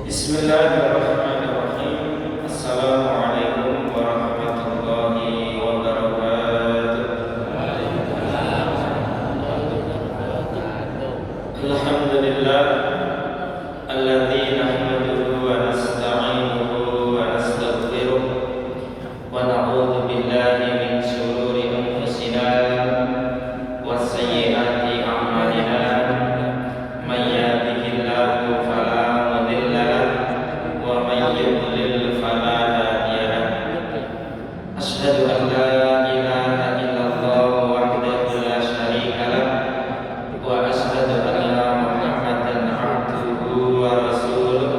Bismillahirrahmanirrahim. Assalamualaikum warahmatullahi wabarakatuh. Alhamdulillah alladzi nahmaduhu wa nasta'inuhu wa nastaghfiruh wa na'udzu billahi min shururi anfusina wa sayyiati a'malina. May yahdihillahu fala أشهد أن لا إله إلا الله وحده لا شريك له وأشهد أن محمدا عبده ورسوله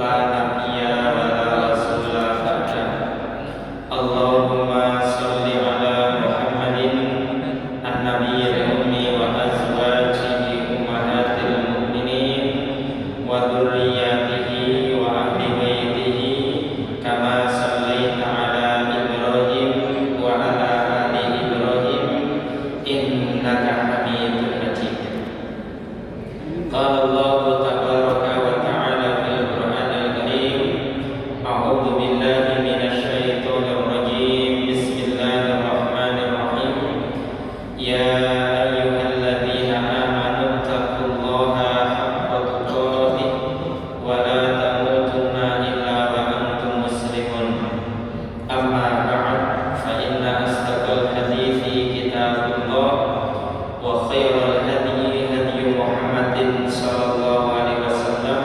لا نبي ولا رسول بعده. اللهم صل على محمد النبي الأمي وأزواجه أمهات المؤمنين وذرياته وأهل بيته كما صليت على إبراهيم وعلى آل إبراهيم إنك حميد مجيد. قال الله تبارك وتعالى في القرآن الكريم: أعوذ بالله من الشيطان الرجيم. بسم الله الرحمن الرحيم. يا أيها الذين آمنوا اتقوا الله حق تقاته ولا تموتن إلا وأنتم مسلمون. أما بعد فإن أصدق الحديث كتاب الله وخير الهدي هدي محمد صلى الله عليه وسلم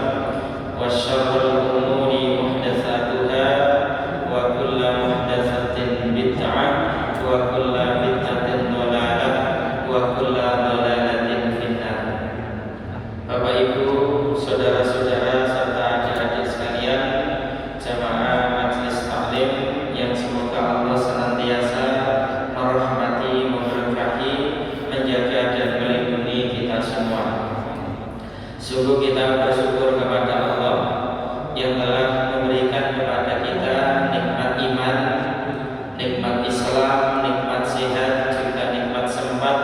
وشر الأمور محدثاتها وكل محدثة بدعة وكل بدعة ضلالة وكل ضلالة في النار. Bapak Ibu, saudara-saudara serta adik-adik sekalian, jamaah majelis taklim yang semoga Allah senantiasa merahmati, memberkahi, menjaga dan melindungi kita semua. Sungguh kita bersyukur kepada Allah yang telah memberikan kepada kita nikmat iman, nikmat Islam, nikmat sehat, juga nikmat sempat,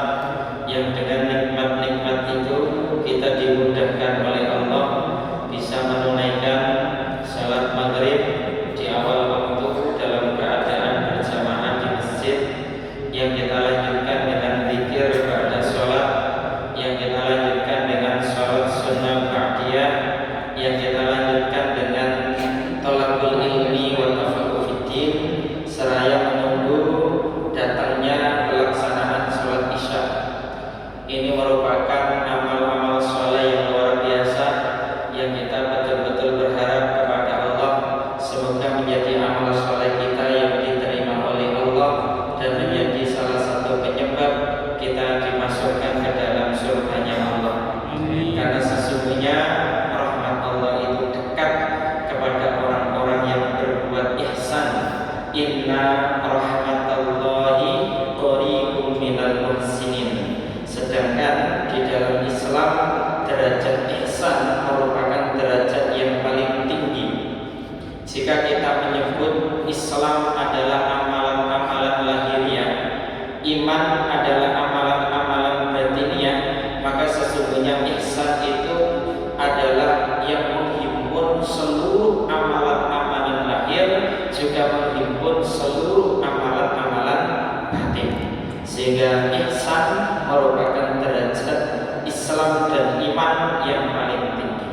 yang dengan nikmat-nikmat itu kita dimudahkan oleh Allah bisa menunaikan salat maghrib di awal waktu dalam keadaan berjamaah di masjid, yang kita lanjutkan dengan zikir pada salat, yang kita lanjutkan dengan salat sunnah ba'diyah, yang kita lanjutkan dengan thalabul ilmi wa tafaqquh fiddin, seraya menunggu datangnya pelaksanaan salat isya. Ini merupakan amal-amal soleh yang luar biasa yang kita betul-betul berharap kepada Allah semoga menjadi amal soleh kita yang diterima oleh Allah dan menjadi salah satu penyebab kita dimasukkan ke dalam surganya Allah. Karena sesungguhnya rahmat Allah itu dekat kepada orang-orang yang berbuat ihsan. Inna rahmatallahi qariibun minal muhsinin. Sedangkan di dalam Islam derajat ihsan merupakan derajat yang paling tinggi. Jika kita menyebut Islam adalah amalan-amalan lahiriah, iman adalah amalan-amalan batiniah, maka sesungguhnya ihsan itu adalah yang menghimpun seluruh amalan-amalan lahir, juga menghimpun seluruh amalan-amalan batin. Sehingga ihsan merupakan derajat Islam dan iman yang paling tinggi.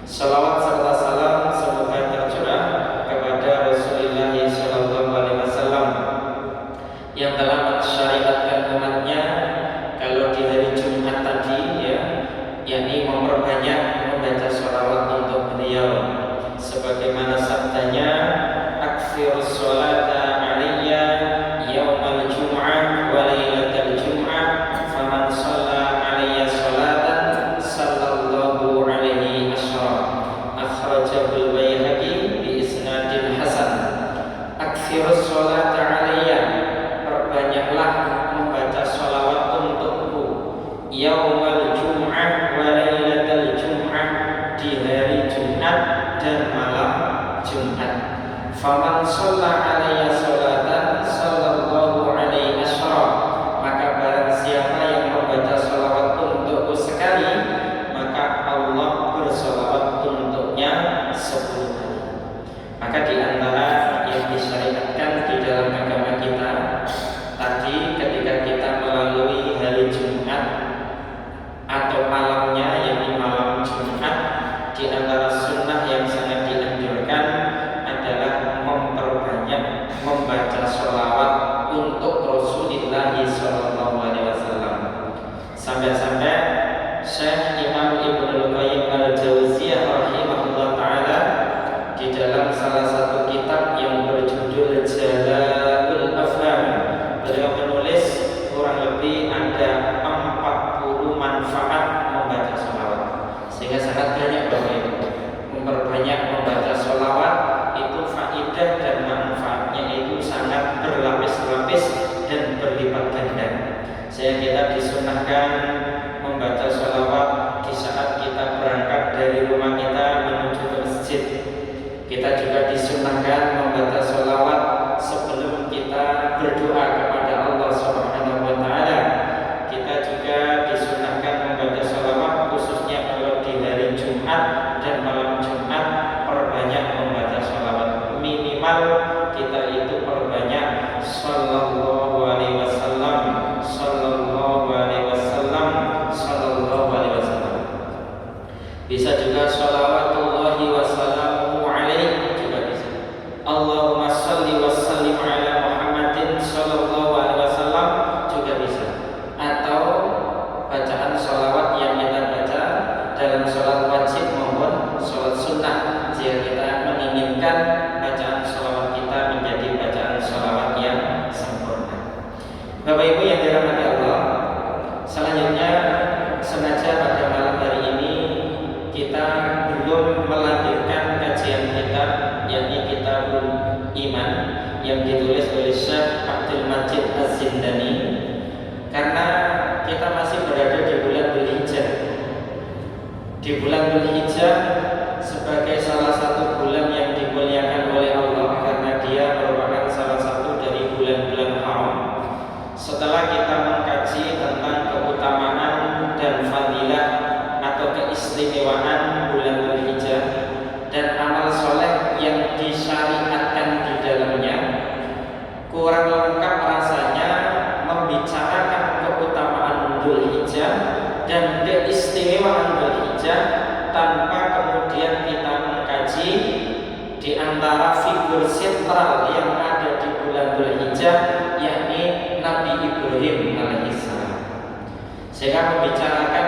Salawat serta salam semoga tercurah kepada Rasulullah sallallahu alaihi wasallam yang telah mensyariatkan umatnya kalau di hari Jumat tadi yakni memperbanyak membaca sholawat untuk beliau, sebagaimana sabdanya, aktsirus sholata alayya yaumal jum'ah wa lailatal jum'ah faman shalla alayya sholatan sallallahu alaihi asyara. Akhrajahul Baihaqi bi isnadin hasan. Aktsirus sholata alayya, perbanyaklah membaca sholawat untukku, yaumal jum'ah wa lailatal jum'ah, di hari Jumat dan malam Jumat. Faman shalla alayya sholatan sallallahu alaihi asyara, maka barang siapa yang membaca sholawat untukku sekali, maka Allah bersolawat untuknya Ibnul Qayyim Al-Jauziyah rahimahullah taala di dalam salah satu kitab yang berjudul Jala'ul Afham, beliau menulis kurang lebih ada 40 manfaat membaca sholawat, sehingga sangat banyak Bapak Ibu. Memperbanyak membaca sholawat itu faidah dan manfaatnya itu sangat berlapis-lapis dan berlipat ganda. Sehingga kita disunahkan membaca sholawat di saat kita berangkat dari rumah kita menuju ke masjid. Kita juga disunahkan membaca sholawat sebelum kita berdoa kepada Allah Subhanahu wa taala. Kita juga disunahkan membaca sholawat khususnya kalau di hari Jumat dan malam Jumat, perbanyak membaca sholawat. Minimal kita itu perbanyak sallallahu alaihi wasallam, sallallahu alaihi wasallam, sallallahu alaihi wasallam. Bisa juga sholawatullahi wasallamu alaihi juga bisa. Allahumma sholli wa sallim ala Muhammadin sallallahu alaihi wasallam juga bisa. Atau bacaan sholawat yang kita baca dalam sholat wajib maupun sholat sunnah, jika kita menginginkan bacaan sholawat kita menjadi bacaan sholawat yang sempurna. Bapak Ibu yang dirahmati Allah, selanjutnya sengaja pada malam hari ini kita belum melanjutkan kajian kitab, yakni Kitabul Iman yang ditulis oleh Syekh Abdul Majid Az-Zindani, karena kita masih berada di bulan Dzulhijjah. Di bulan Dzulhijjah sebagai salah satu bulan yang dimuliakan oleh Allah karena dia merupakan salah satu dari bulan-bulan haram. Setelah kita mengkaji tentang keutamaan dan fadilah atau keistimewaan bulan Dzulhijjah dan amal soleh yang disyariatkan di dalamnya, kurang lengkap rasanya membicarakan keutamaan Dzulhijjah dan keistimewaan Dzulhijjah tanpa kemudian kita mengkaji di antara figur sentral yang ada di bulan Dzulhijjah, yakni Nabi Ibrahim alaihissalam. Sehingga membicarakan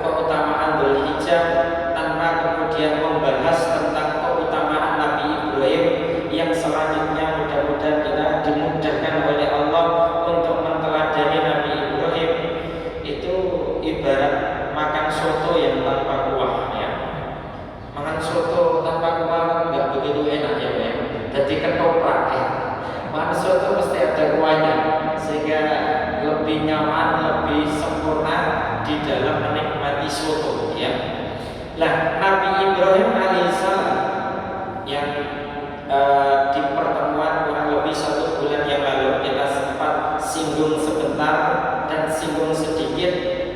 keutamaan Dzulhijjah tanpa kemudian membahas tentang keutamaan Nabi Ibrahim yang selanjutnya mudah-mudahan kita dimudahkan oleh Allah untuk menteladani Nabi Ibrahim, itu ibarat makan soto yang tanpa kuah ya. Makan soto tanpa kuah nggak begitu enak ya Pak. Jadi ketoprak ya. Makan soto mesti ada kuahnya sehingga lebih nyaman, lebih sempurna di dalam menikmati soto ya. Nah, Nabi Ibrahim alaihissalam yang di pertemuan kurang lebih 1 bulan yang lalu kita sempat singgung sebentar dan singgung sedikit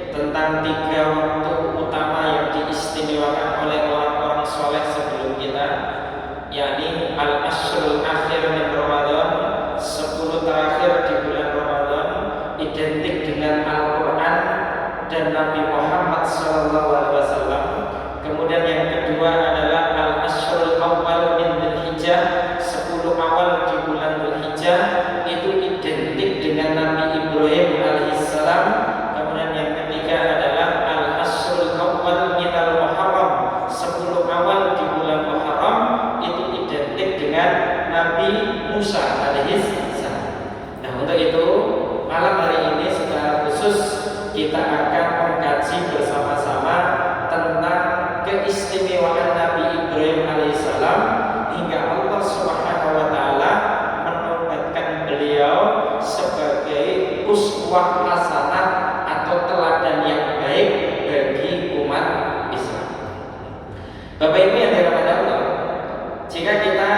tentang 3 waktu utama yang diistimewakan oleh orang-orang soleh sebelum kita, yakni al-ashrul akhir min Ramadan, 10 terakhir di bulan Ramadan, identik dengan Al-Quran dan Nabi Muhammad SAW. Kemudian yang kedua adalah al-ashrul awal min Dzulhijjah, 10 awal di bulan Dzulhijjah, itu identik dengan Nabi Ibrahim alaihissalam. Kemudian yang ketiga adalah al-ashrul awal min al-Muharram, 10 awal di bulan Muharram, itu identik dengan Nabi Musa alaihissalam. Nah, untuk itu malam hari ini secara khusus kita akan mengkaji bersama-sama tentang keistimewaan Nabi Ibrahim alaihissalam hingga Allah Subhanahu wa taala menobatkan beliau sebagai uswah hasanah atau teladan yang baik bagi umat Islam. Bapak Ibu yang dirahmati Allah, jika kita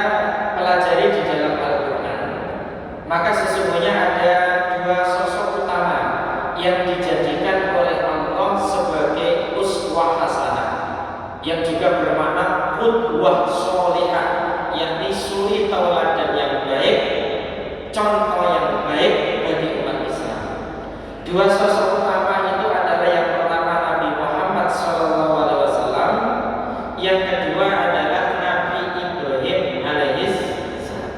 pelajari di dalam Al-Quran, maka sesungguhnya ada 2 sosok utama yang dijadikan oleh Allah sebagai uswah hasanah, yang juga bermakna qudwah sholihah, yakni suri tauladan yang baik, contoh yang baik bagi umat Islam. 2 sosok utama itu adalah yang pertama Nabi Muhammad SAW, yang kedua adalah Nabi Ibrahim alaihissalam.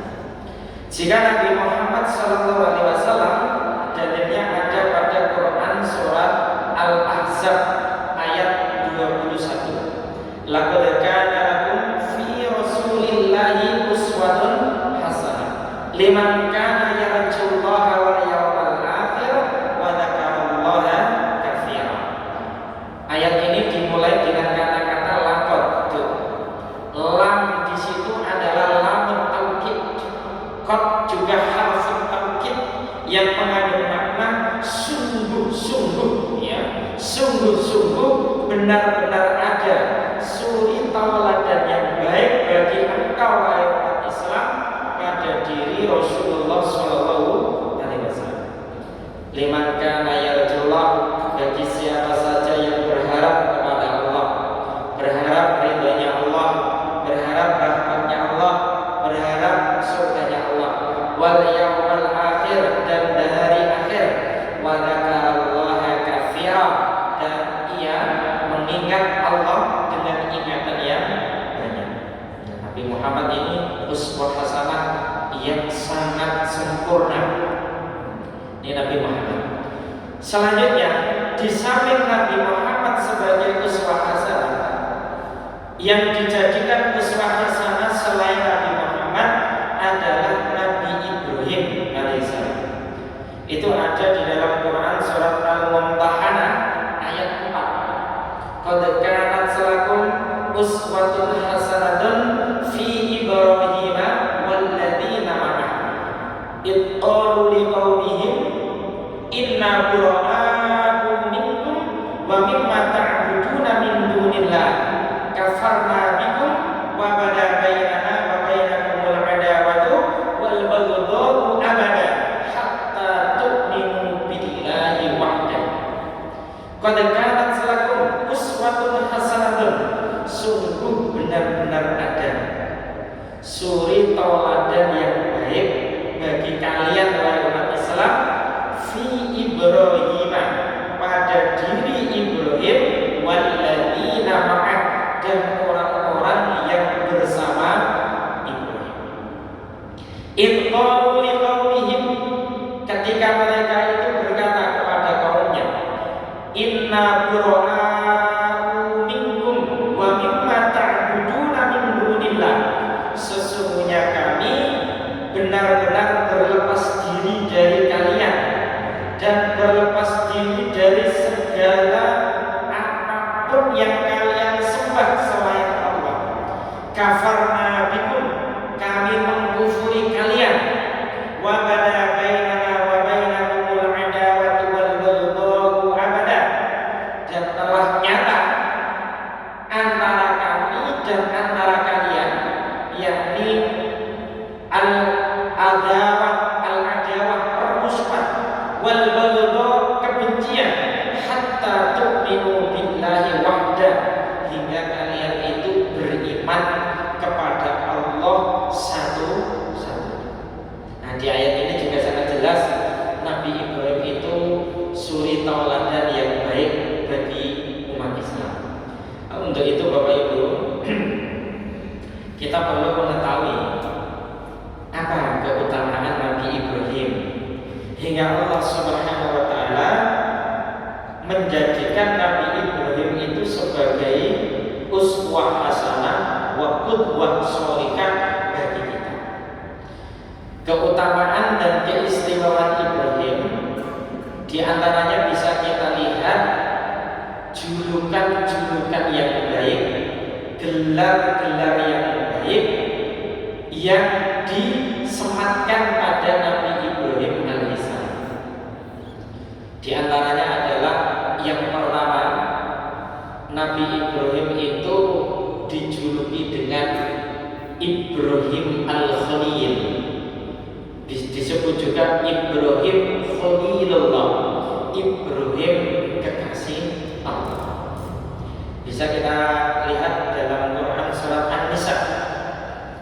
Jika Nabi Muhammad SAW dalilnya ada pada Quran surat Al-Ahzab ayat 21. Laqad kana lakum fi Rasulillahi uswatun hasanah liman kana yarjullaha wal yawmal akhir wa dzakarallaha katsiran. Ayat ini dimulai dengan kata-kata laqad. Lam di situ adalah lamun taukid. Qad juga harf taukid yang mengandung makna sungguh-sungguh, ya. Sungguh-sungguh benar-benar ada suri tauladan yang baik bagi engkau wahai umat Islam pada diri Rasulullah sallallahu alaihi wasallam. Liman kana yarjullah, bagi siapa saja yang berharap kepada Allah, berharap ridhonya Allah, berharap rahmatnya Allah, berharap surganya Allah, wal yawmal akhir, dan hari akhir, wa dzakarallaha katsiran, dan ia mengingat Allah dengan ingatan yang banyak. Nabi Muhammad ini uswah hasanah yang sangat sempurna. Ini Nabi Muhammad. Selanjutnya, di samping Nabi Muhammad sebagai uswah hasanah, yang dijadikan uswah hasanah selain Nabi Muhammad adalah Nabi Ibrahim alaihissalam. Itu ada di dalam Quran surat Al-Mumtahanah ayat 4. Qad kanat lakum uswatun hasanatun fi Ibrahim walladzina ma'ahu id qalu liqaumihim inna bura'a'u minkum wa mimma ta'buduna min dunillah kafarna bikum wa bada bainana wa bainakumul adawatu wal baghdha'u abada hatta tu'minu billahi wahdah. Qad kanat lakum uswatun hasanatun, sungguh benar-benar ada suri tauladan yang baik bagi kalian wahai umat Islam fi Ibrahim, pada diri Ibrahim, walladzina ma'ah, dan orang-orang yang bersama Ibrahim. Idh qalu liqaumihim, ketika mereka itu berkata kepada kaumnya, inna bura'a'u minkum wa mimma ta'buduna min dunillah, sesungguhnya kami benar-benar berlepas diri dari kalian dan berlepas diri dari segala apapun yang kalian sembah selain Allah. Kafarna bikum, kami mengkufuri kalian. Wa bada bainana wa bainakumul adawatu wal baghdha'u abada, dan telah nyata antara kami dan antara kalian, yakni al-adawah permusuhan, wal baghdha kebencian, hatta tu'minu billahi wahdah, hingga kalian itu beriman kepada Allah satu-satu. Nah, di ayat ini juga sangat jelas Nabi Ibrahim itu suri tauladan yang baik bagi umat Islam. Untuk itu Bapak Ibu, kita perlu mengetahui apa keutamaan Nabi Ibrahim hingga Allah Subhanahu wa taala menjadikan Nabi Ibrahim itu sebagai uswah hasanah wa qudwah sholihah bagi kita. Keutamaan dan keistimewaan Ibrahim di antaranya bisa kita lihat julukan-julukan yang baik, gelar-gelar yang baik yang disematkan pada Nabi Ibrahim alaihissalam. Di antaranya adalah yang pertama, Nabi Ibrahim itu dijuluki dengan Ibrahim al-Khalil, disebut juga Ibrahim Khalilullah, Ibrahim kekasih Allah. Bisa kita lihat dalam Quran surat An-Nisa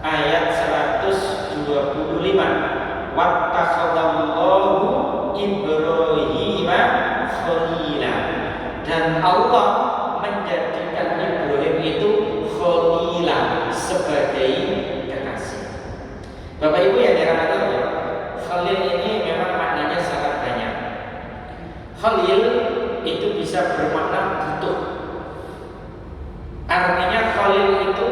ayat 125. Wattakhadallahu Ibrahim khalila, dan Allah menjadikan Ibrahim itu khalila, sebagai kekasih. Bapak Ibu yang dirahmati Allah, khalil ini memang maknanya sangat banyak. Khalil itu bisa bermakna butuh. Artinya itu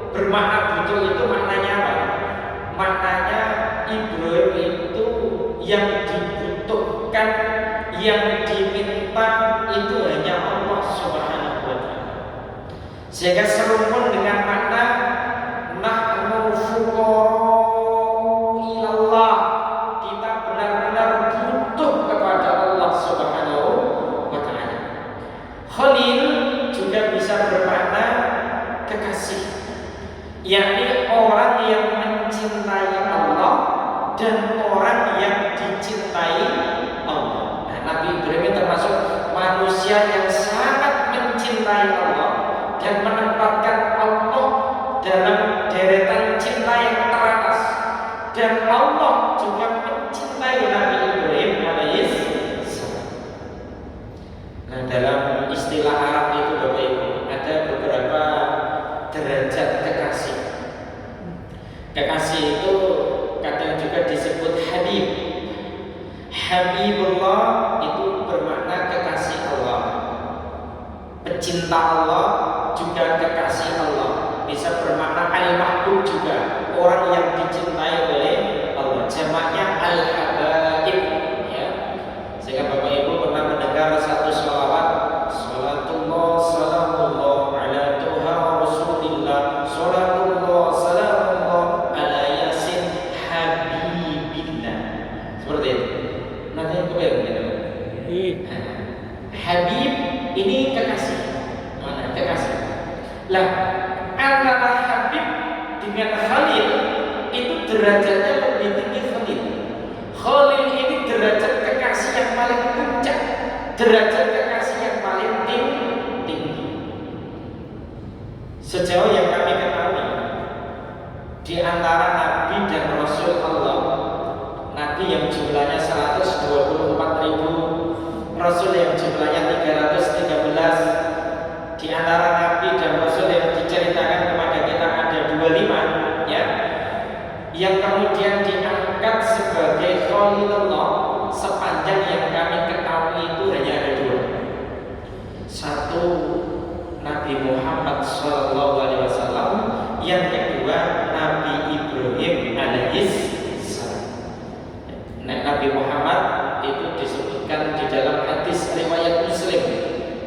bermakna butuh itu maknanya apa? Maknanya Ibrahim itu yang dibutuhkan, yang diminta itu hanya Allah Subhanahu wa Ta'ala. Sehingga serumpun dengan makna nahnu fuqara'u ilallah, kita benar-benar butuh kepada Allah Subhanahu wa Ta'ala. Khalil juga bisa bermakna kekasih, yakni orang yang mencintai Allah dan orang yang dicintai Allah. Nah, Nabi Ibrahim termasuk manusia yang sangat mencintai Allah dan menempatkan Allah dalam deretan cinta yang teratas, dan Allah juga mencintai Nabi Ibrahim alaihissalam. Nah, dalam istilah Arab itu Bapak Ibu ada beberapa derajat kekasih. Kekasih itu kadang juga disebut Habib. Habibullah itu bermakna kekasih Allah, pecinta Allah, juga kekasih Allah. Bisa bermakna al-mahbub juga, orang yang dicintai oleh Allah. Jamaknya al-habaib, ya. Sehingga Bapak Ibu pernah mendengar satu sholawat, sholatullah salamullah ala tuha rasulillah, sholatullah salamullah ala yasin habibillah. Seperti itu. Nanti kebayang gitu. Habib ini kekasih. Mana kekasih? Lah, antara Habib dengan Khalil itu derajatnya lebih tinggi Khalil. Khalil ini derajat kekasih yang paling puncak, derajat kekasih yang paling tinggi. Sejauh yang kami ketahui, di antara Nabi dan Rasul Allah, Nabi yang jumlahnya 124.000, Rasul yang jumlahnya 313, di antara Nabi dan Rasul yang diceritakan kepada kita ada 25, ya, yang kemudian diangkat sebagai Khalilullah sepanjang yang kami ketahui itu hanya ada 2. Satu Nabi Muhammad SAW, yang kedua Nabi Ibrahim alaihissalam. Nabi Muhammad itu disebutkan di dalam hadis riwayat Muslim,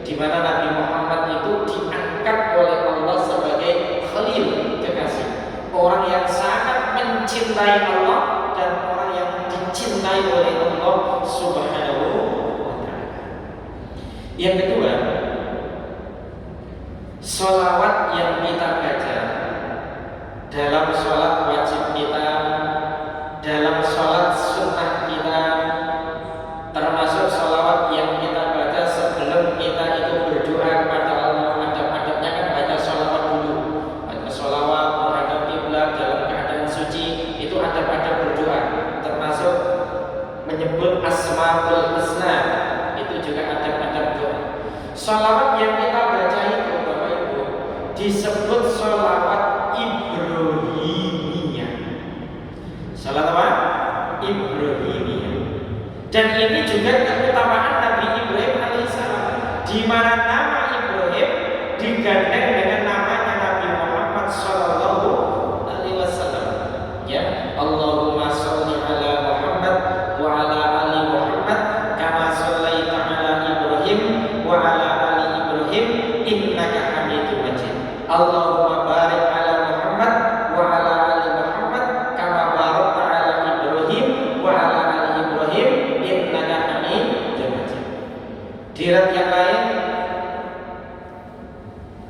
di mana Nabi Muhammad itu diangkat oleh Allah sebagai Khalil, kekasih, orang yang sangat mencintai Allah dan orang yang dicintai oleh Allah Subhanahu wa Ta'ala. Yang kedua, sholawat yang kita baca dalam sholat wajib kita, dalam sholat sunnah kita, termasuk sholawat yang kita baca sebelum kita itu berdoa kepada Allah. Adab-adabnya kan baca sholawat dulu, baca sholawat menghadap kiblat dalam keadaan suci, itu adab-adab berdoa, termasuk menyebut asmaul husna, itu juga adab-adab doa. Sholawat yang kita baca itu Bapak Ibu disebut sholawat Ibrahimiyah. Sholawat apa? Ibrahimiyah. Dan ini juga keutamaan Nabi Ibrahim alaihissalam, di mana nama Ibrahim digandeng dengan namanya Nabi Muhammad sallallahu alaihi wasallam. Ya, Allahumma sholli ala Muhammad wa ala ali Muhammad kama shallaita ala Ibrahim wa ala ali Ibrahim innaka Hamidum Majid. Allahumma barik ala Muhammad wa ala ali Muhammad kama barakta ala Ibrahim wa ala ali Ibrahim innaka Hamidum Majid. Di riwayat yang lain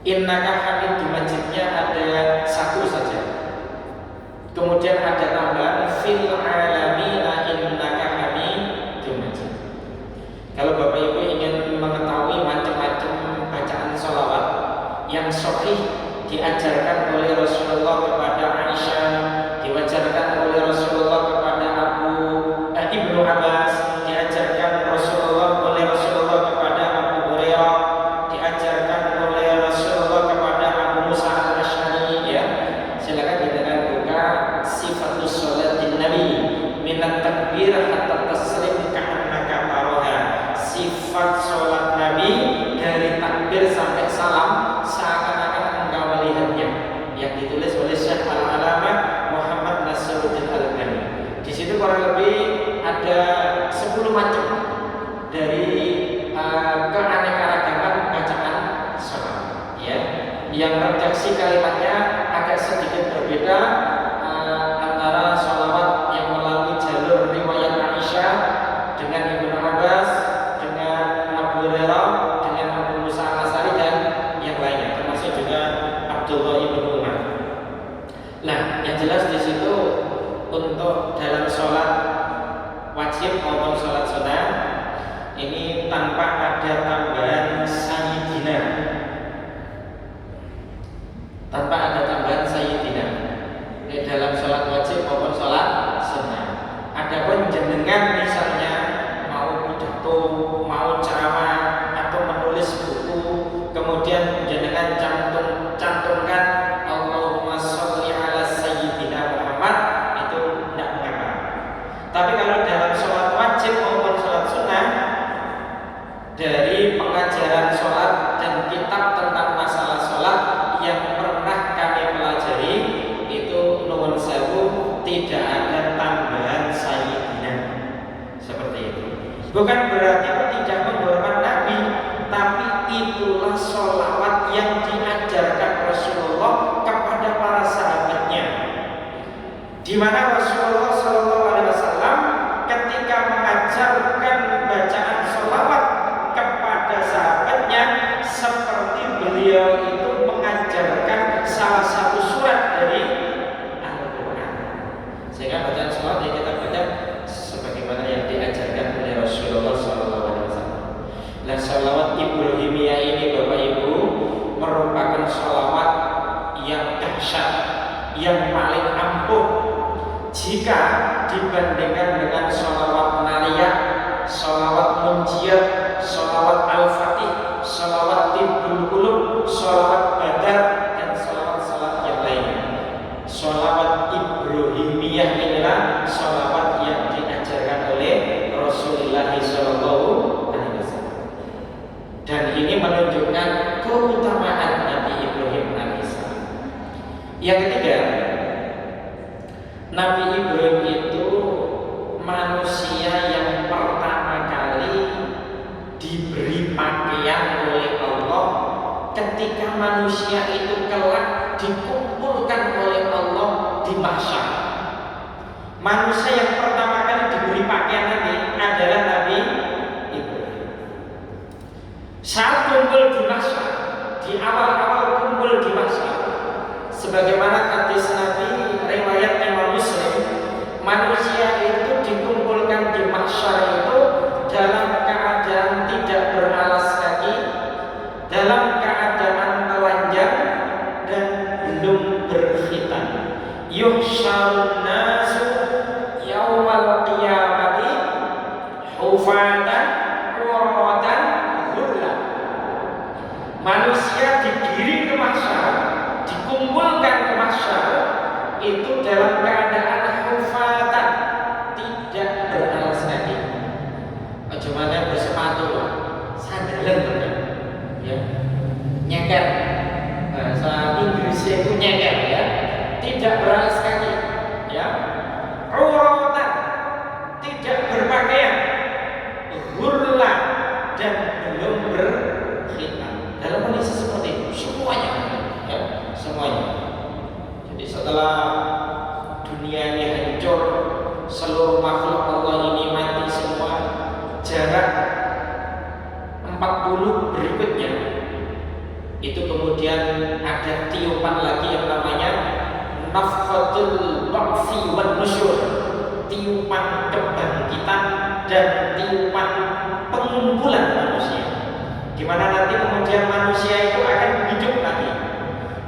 innaka Hamidum Majidnya ada satu saja. Kemudian ada tambahan fil alamina innaka Hamidum Majid. Kalau Bapak Ibu ingin mengetahui macam-macam bacaan sholawat yang sahih diajarkan oleh Rasulullah kepada Aisyah, diajarkan oleh Rasulullah kepada Ibnu Abbas, diajarkan oleh Rasulullah kepada Abu Hurairah, diajarkan oleh Rasulullah kepada Abu Musa al-Asy'ari, ya. Silakan dengan buka Sifatus Sholatin Nabi minat takbir hatta taslim ka'annaka taraha. Sifat sholat Nabi dari takbir sampai salam seakan-akan engkau melihatnya. Yang redaksi kalimatnya agak sedikit berbeda antara sholawat yang melalui jalur riwayat Aisyah dengan Ibnu Abbas, dengan Abu Hurairah, dengan Abu Musa al-Asy'ari dan yang lainnya, termasuk juga Abdullah ibnu Umar. Nah, yang jelas di situ untuk dalam sholat wajib maupun sholat sunnah ini tanpa ada tambahan sayyidina, tanpa ada tambahan sayyidina dalam sholat wajib maupun sholat sunnah. Adapun jenengan misalnya mau pidato, mau ceramah atau menulis buku, kemudian jenengan cantumkan Allahumma sholli ala sayyidina Muhammad, itu tidak mengapa. Tapi kalau dalam sholat wajib maupun sholat sunnah, dari pengajaran sholat dan kitab tentang masalah sholat yang pernah kami pelajari, itu nuwun sewu tidak ada tambahan sayyidina seperti itu. Bukan berarti tidak menghormat Nabi, tapi itulah sholawat yang diajarkan Rasulullah kepada para sahabatnya, di mana Rasulullah SAW ketika mengajarkan bacaan sholawat kepada sahabatnya seperti beliau itu mengajarkan salah satu surat dari Al-Quran, sehingga bacaan sholawat yang kita baca sebagaimana yang diajarkan oleh Rasulullah SAW. Nah, sholawat Ibrahimiyah ini Bapak Ibu merupakan sholawat yang dahsyat, yang paling ampuh jika dibandingkan dengan sholawat nariyah, sholawat munjiat, sholawat al-fatih, sholawat tibbul qulub, sholawat badar, dan sholawat-sholawat yang lainnya. Sholawat Ibrahimiyah inilah sholawat yang diajarkan oleh Rasulullah SAW, dan ini menunjukkan keutamaan Nabi Ibrahim AS. Yang ketiga, Nabi Ibrahim itu manusia yang pertama kali diberi pakaian oleh Allah ketika manusia itu kelak dikumpulkan oleh Allah di mahsyar. Manusia yang pertama kali diberi pakaian ini adalah Nabi Ibrahim. Saat kumpul di mahsyar, di awal-awal kumpul di mahsyar, sebagaimana hadis Nabi riwayat Imam Muslim, manusia itu dikumpulkan di mahsyar itu dalam keadaan tidak beralas kaki, dalam keadaan telanjang dan belum berkhitan. Yuhsyarun nasu yaumal qiyamati hufatan uratan ghurlan. Manusia digiring ke mahsyar, dikumpulkan ke mahsyar itu dalam keadaan hufatan, tidak beralas kaki. Bagaimana bersepatu, sandalan benar, ya, nyeker. Bahasa Inggrisnya itu nyeker, ya, tidak beralas kaki, ya, uratan, tidak berpakaian, ghurlan, dan belum berkhitan. Dalam kondisi seperti itu, semuanya, ya, semuanya. Jadi setelah dunia ini hancur, seluruh makhluk Allah ini mati semua, jarak 40 berikutnya itu kemudian ada tiupan lagi yang namanya nafkhatul ba'tsi wan nusyur, tiupan kebangkitan dan tiupan pengumpulan manusia, di mana nanti kemudian manusia itu akan hidup lagi,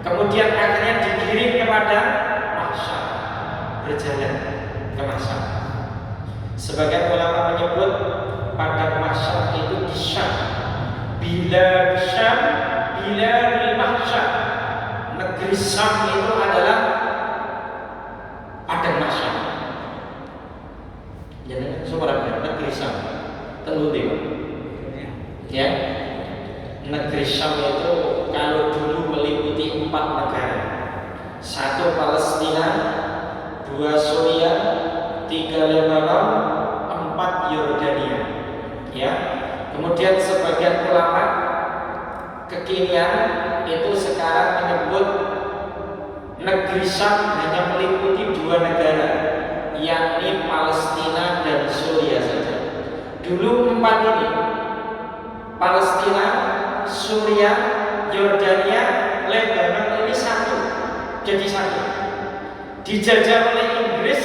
kemudian akhirnya digiring kepada mahsyar, berjalan ke mahsyar. Sebagian ulama menyebut pada mahsyar itu di Syam, bila Syam, bila di mahsyar. Negeri Syam itu adalah padang mahsyar. Jadi sebenarnya negeri Syam tentu ya. Negeri Syam itu kalau dulu meliputi 4 negara. 1 Palestina, 2 Suriah, 3 Lebanon, 4 Yordania. Ya. Kemudian sebagian ulama kekinian itu sekarang menyebut negeri Syam hanya meliputi 2 negara, yakni Palestina dan Suriah saja. Dulu 4 ini, Palestina, Suriah, Yordania, Lebanon ini satu, jadi satu. Dijajah oleh Inggris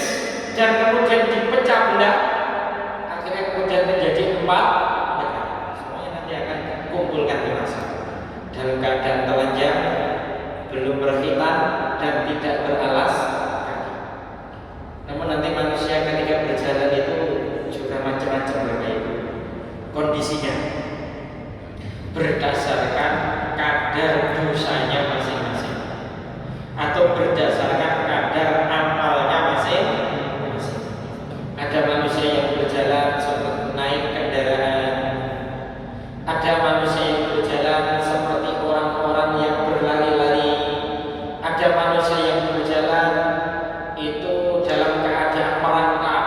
dan kemudian dipecah belah, akhirnya kemudian menjadi 4 negara. Semuanya nanti akan kumpulkan di masa dalam keadaan telanjang, belum berkhitan dan tidak beralas kaki. Namun nanti manusia ketika berjalan itu juga macam-macam Bapak Ibu. Kondisinya berdasarkan kadar dosanya masing-masing atau berdasarkan kadar amalnya masing-masing. Ada manusia yang berjalan seperti naik kendaraan, ada manusia yang berjalan seperti orang-orang yang berlari-lari, ada manusia yang berjalan itu dalam keadaan merangkak,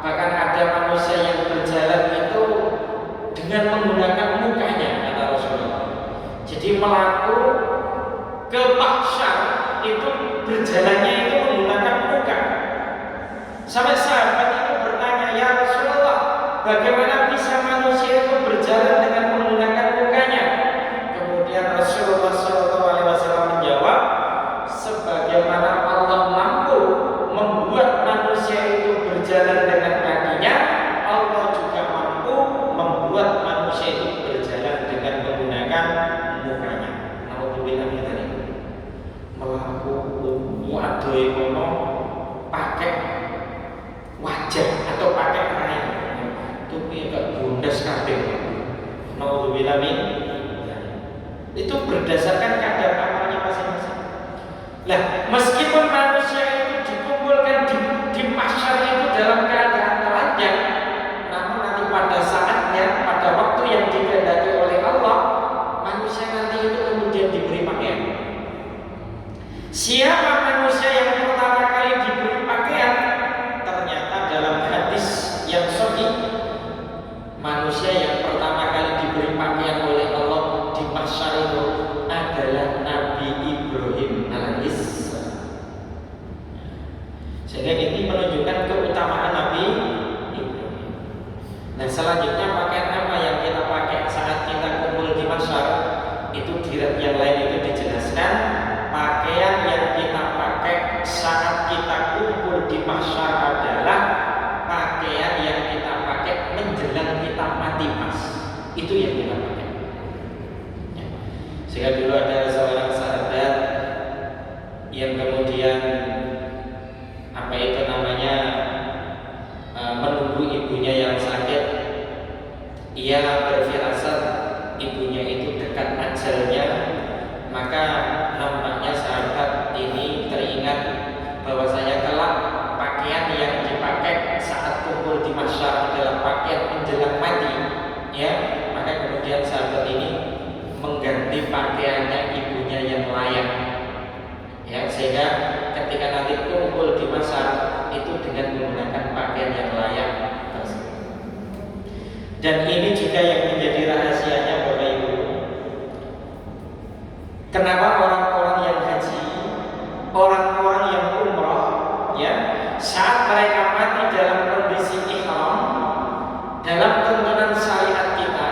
bahkan ada manusia yang berjalan itu dengan menggunakan mukanya, kata Rasulullah. Jadi melaku ke mahsyar itu berjalannya itu menggunakan muka. Sampai sahabat itu bertanya, ya Rasulullah, bagaimana bisa manusia itu berjalan dengan menggunakan mukanya? Kemudian Rasulullah SAW menjawab, sebagaimana Allah mampu membuat manusia itu berjalan dengan kakinya, Allah juga mampu membuat manusia itu berjalan dengan menggunakan mukanya. Alhamdulillah tadi melaku muadoi kono pakai wajah atau pakai rai itu kayak bundes kabeh. Alhamdulillah itu berdasarkan kadar amalnya masing-masing. Lah, meskipun manusia itu dikumpulkan di mahsyar itu dalam keadaan telanjang, namun nanti pada saatnya, pada waktu yang dikehendaki oleh Allah, manusia nanti itu kemudian diberi pakaian. Siapa manusia yang pertama kali diberi pakaian? Ternyata dalam hadis yang sahih, manusia yang pertama kali diberi pakaian oleh Allah di mahsyar itu adalah Nabi Ibrahim alaihissalam. Sehingga ini menunjukkan keutamaan Nabi Ibrahim. Nah, selanjutnya pakaian apa yang kita pakai saat kita kumpul di mahsyar? Itu di yang lain itu dijelaskan, pakaian yang kita pakai saat kita kumpul di mahsyar adalah pakaian yang kita pakai menjelang kita mati pas. Itu yang kita pakai. Sehingga dulu ada seorang sahabat yang kemudian menunggu ibunya yang sakit. Ia berfirasat ibunya itu dekat ajalnya, maka nampaknya sahabat ini teringat bahwasanya kelak pakaian yang dipakai saat kumpul di mahsyar adalah pakaian menjelang mati, ya. Maka kemudian sahabat ini mengganti pakaiannya ibunya yang layak, ya, sehingga ketika nanti kumpul di mahsyar itu dengan menggunakan pakaian yang layak tersebut. Dan ini juga yang menjadi rahasianya Bapak Ibu. Kenapa orang-orang yang haji, orang-orang yang umrah, ya, saat mereka mati dalam kondisi ihram, dalam tuntunan syariat kita,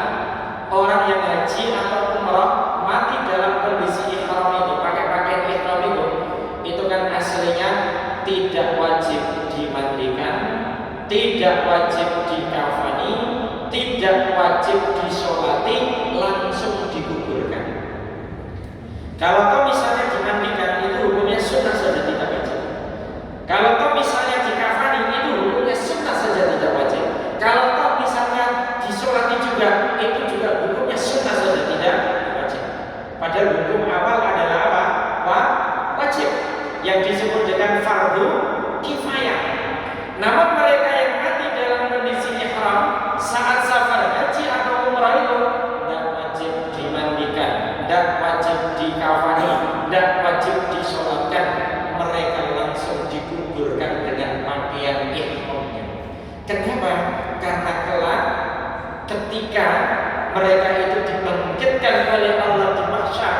orang yang haji atau umrah mati dalam kondisi ihram itu, pakai pakaian ihram itu kan aslinya tidak wajib dimandikan, tidak wajib dikafani, tidak wajib disolati, langsung dikuburkan. Kalau toh misalnya dimandikan itu hukumnya sunnah saja, tidak wajib. Kalau toh misalnya dikafani itu hukumnya sunnah saja, tidak wajib. Kalau toh misalnya disolati juga, itu juga hukumnya sunnah saja, tidak wajib. Padahal hukum awal adalah apa? Wajib, yang disebut dengan fardu kifayah. Namun mereka yang mati dalam kondisi ihram saat safar haji atau umrah itu tidak wajib dimandikan, tidak wajib dikafani, tidak wajib disolatkan, mereka langsung dikuburkan dengan pakaian ihramnya. Kenapa? Karena kelak ketika mereka itu dibangkitkan oleh Allah di mahsyar,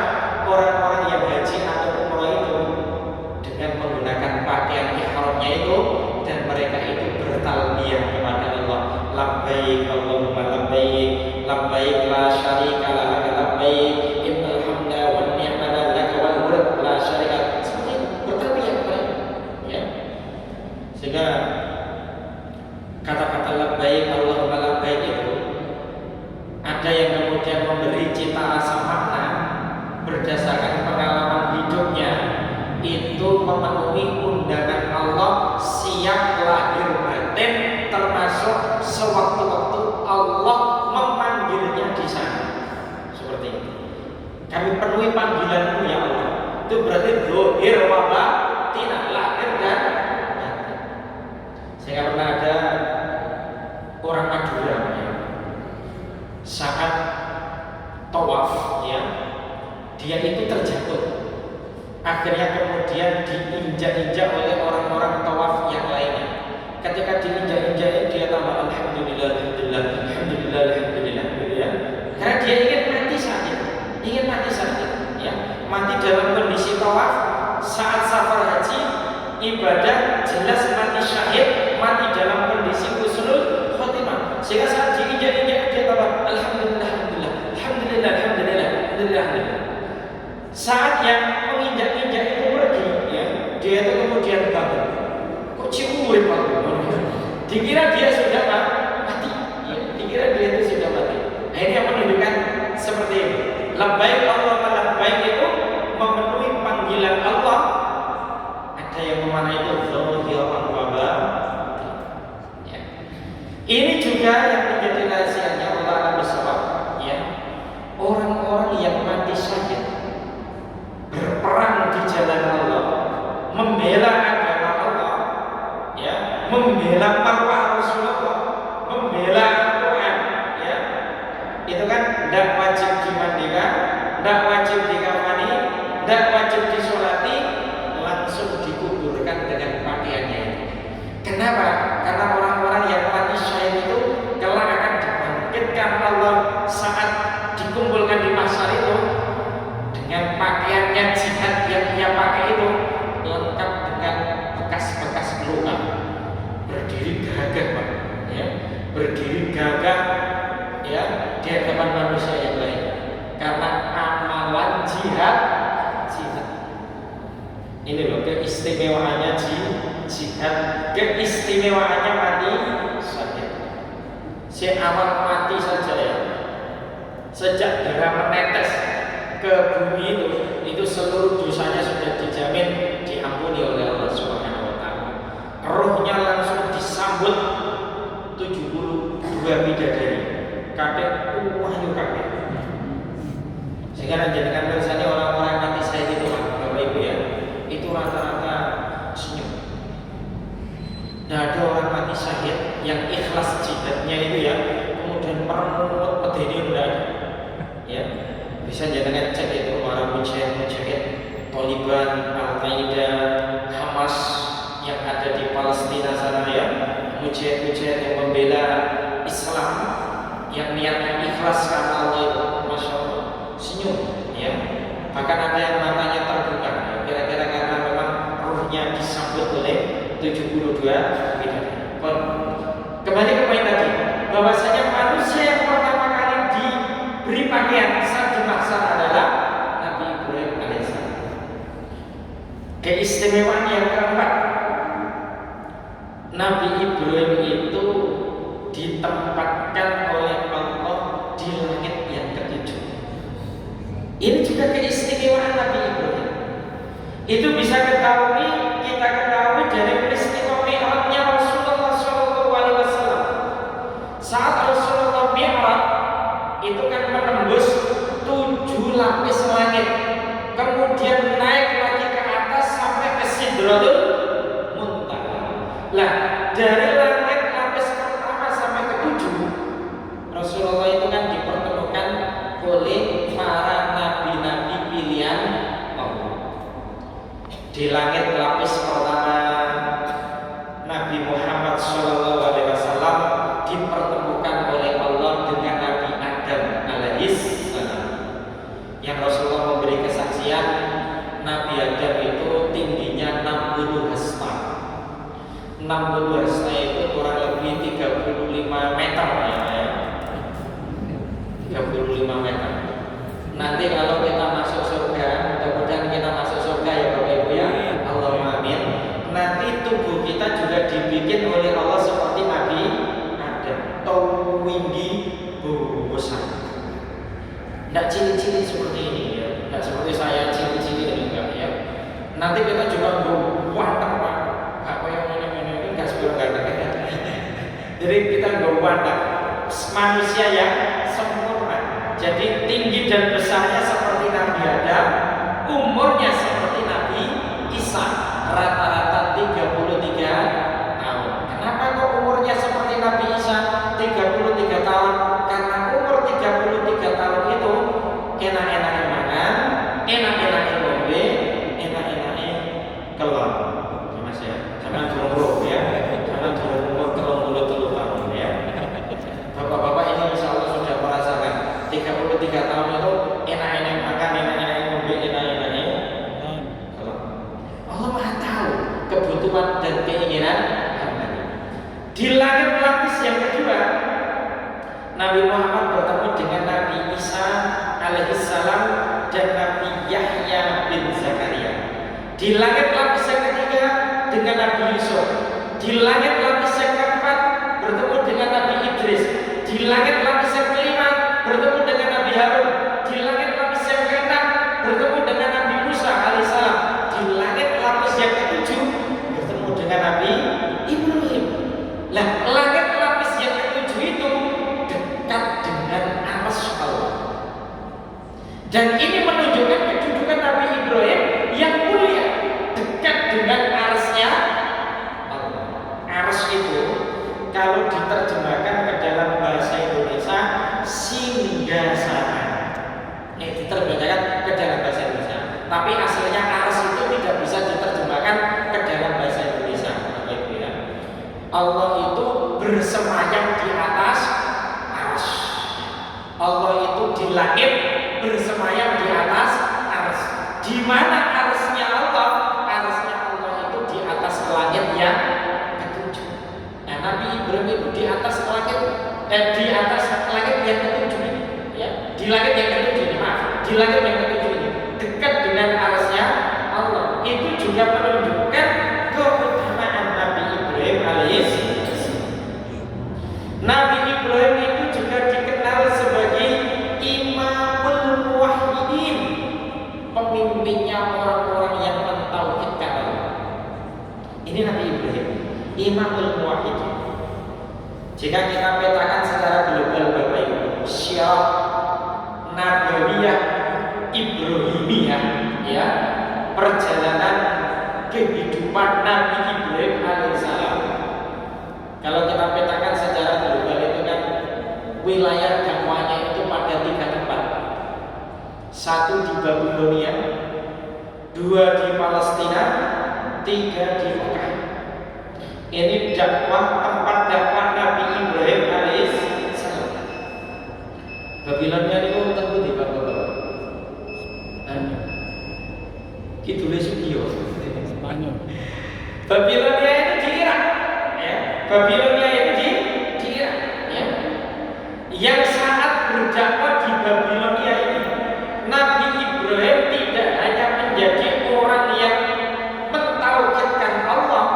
itu memenuhi undangan Allah, siap lahir batin, termasuk sewaktu-waktu Allah memanggilnya di sana. Seperti itu. Kami penuhi panggilanmu ya Allah. Itu berarti zahir wa batin, lahir dan batin. Saya pernah ada orang Madura ya. Saat tawaf ya, dia itu terjatuh. Akhirnya kemudian diinjak-injak oleh orang-orang tawaf yang lainnya. Ketika diinjak-injak dia tambah alhamdulillah, alhamdulillah, alhamdulillah, alhamdulillah, ya. Karena dia ingin mati saat itu, ya. Mati dalam kondisi tawaf saat safar haji, ibadah jelas mati syahid, mati dalam kondisi husnul khotimah. Sehingga saat diinjak-injak dia tambah alhamdulillah, alhamdulillah, alhamdulillah, alhamdulillah, alhamdulillah. Saat yang menginjak-injak itu pergi, ya, dia itu kemudian bangun. Kok ciurin bangun? Dikira dia sudah mati, ya, dikira dia itu sudah mati. Nah, ini yang menunjukkan seperti ini. Labbaik Allahumma labbaik itu memenuhi panggilan Allah. Ada yang memaknai itu zahiran wa batin. Ya. Ini juga yang menjadi rahasianya Allah alam bisawab, ya. Orang-orang yang mati syahid berperang di jalan Allah, membela agama Allah, ya, membela marwah Rasulullah, membela Al-Quran, ya, itu kan tidak wajib dimandikan, tidak wajib dikafani, tidak wajib disolati, langsung dikuburkan dengan pakaiannya itu. Kenapa? Karena orang-orang yang mati syahid itu kelak akan dibangkitkan Allah saat dikumpulkan di mahsyar itu dengan pakaiannya jihad yang ia pakai itu lengkap dengan bekas-bekas luka, berdiri gagah Pak, ya, berdiri gagah ya di hadapan manusia yang lain karena amalan jihad. Ini loh keistimewaannya jihad, keistimewaannya mati syahid. Si awal mati saja ya, sejak darah menetes ke bumi itu seluruh dosanya sudah dijamin diampuni oleh Allah Subhanahu wa taala. Rohnya langsung disambut 72 bidadari. Kadek wahyu kabeh. Sehingga menjadikan biasanya orang-orang mati syahid itu Bapak Ibu ya, itu rata-rata senyum. Nah, ada orang mati syahid yang ikhlas jihadnya itu ya, kemudian merengut medeni enggak ada. Ya. Bisa jangan cek itu para mujahid-mujahid Taliban, Al-Qaeda, Hamas yang ada di Palestina sana ya, mujahid-mujahid yang membela Islam, yang niatnya ikhlas karena Allah itu, masya Allah, senyum ya. Bahkan ada yang matanya terbuka, ya, kira-kira karena memang ruhnya disambut oleh 72 bidadari. Kembali ke poin tadi, bahwasanya manusia yang pertama kali diberi pakaian saat di mahsyar adalah Nabi Ibrahim alaihissalam. Keistimewaan yang keempat, Nabi Ibrahim itu ditempatkan oleh Allah di langit yang ketujuh. Ini juga keistimewaan Nabi Ibrahim. Itu bisa kita ketahui dari peristiwa Mi'rajnya Rasulullah SAW. Saat Rasulullah Mi'raj itu kan menembus 7 lapis langit, kemudian naik lagi ke atas sampai ke Sidratul Muntaha. Lah, dari langit lapis pertama sampai ke 7, Rasulullah itu kan dipertemukan oleh para nabi-nabi pilihan Allah. Di langit lapis pertama, Nabi Muhammad SAW dipertemukan oleh Allah dengan Nabi Adam alaihissalam, yang Rasulullah memberi kesaksian Nabi Adam itu tingginya 60 hasta. 60 hasta itu kurang lebih 35 meter ya. 35 meter. Nanti kalau kita masuk surga, mudah-mudahan kita masuk surga ya Bapak Ibu ya, Allahumma amin. Nanti tubuh kita juga dibikin oleh Allah seperti Nabi Adam, tawinggi besar. Tidak cili-cili seperti ini ya, tidak seperti saya cili-cili dan enggak ya. Nanti kita juga wadah Pak, gak kayak ini gak sepuluh ganteng. Jadi kita wadah manusia yang sempurna. Jadi tinggi dan besarnya seperti Nabi Adam, umurnya seperti Nabi Isa, rata-rata 33 tahun. Kenapa kok umurnya seperti Nabi Isa 33 tahun? Karena umur 33 tahun itu enak-enaknya makan, enak-enaknya ngombe, enak-enaknya kelon. Ya Mas ya, jangan burung ya, jangan burung umur 33 tahun ya. Bapak-bapak ini insya Allah sudah merasakan 33 tahun itu enak-enak makan, enak-enak ngombe, enak-enaknya kelon. Allah Maha tahu kebutuhan dan keinginan hambanya. Di langit lapis yang kedua, Nabi Muhammad bertemu dengan Nabi Isa alaihissalam dan Nabi Yahya bin Zakaria. Di langit lapis yang ketiga dengan Nabi Yusuf. Di langit lapis yang keempat bertemu dengan Nabi Idris. Di langit lapis yang kelima bertemu dengan Nabi Harun. Di langit lapis yang keenam bertemu dengan Nabi Musa alaihissalam. Di langit lapis yang ketujuh bertemu dengan Nabi Ibrahim. Nah, langit lapis yang ketujuh itu dekat dengan arsy Allah. Dan ini menunjukkan kedudukan Nabi Ibrahim yang mulia, dekat dengan arsy-Nya Allah. Arsy itu kalau diterjemahkan ke dalam bahasa Indonesia singgasana. Diterjemahkan ke dalam bahasa Indonesia. Tapi aslinya arsy itu tidak bisa diterjemahkan ke dalam bahasa Indonesia. Allah itu bersemayam di atas arsy. Allah itu di langit bersemayam di atas arsy. Di mana arsy-Nya Allah? Arsy-Nya Allah itu di atas langit yang ketujuh. Nah, Nabi Ibrahim itu di atas langit yang ketujuh ini, ya. Di langit yang ketujuh ini, maaf, di langit yang ketujuh ini, dekat dengan arsy-Nya Allah. Itu juga menunjukkan keutamaan Nabi Ibrahim alaihissalam. Nabi Ibrahim itu juga dikenal sebagai Imamul Muwahhidin, pemimpinnya orang-orang yang mentauhidkan Allah. Ini Nabi Ibrahim, Imamul Muwahhidin. Jika kita petakan secara global Bapak Ibu, syiar Nabawiyah Ibrahimiyah, ya, perjalanan kehidupan Nabi Ibrahim alaihissalam. Kalau kita petakan secara global itu kan wilayah dakwahnya itu pada 3 tempat. 1 di Babilonia, 2 di Palestina, 3 di Mekah. Ini tempat dakwah Nabi Ibrahim alaihissalam. Babilonia itu tentu di Babilonia. Kidule Sugiyo. Babilonia itu di Irak, ya. Babilonia itu di Irak, ya. Yang saat berdakwah di Babilonia ini, Nabi Ibrahim tidak hanya menjadi orang yang mentauhidkan Allah,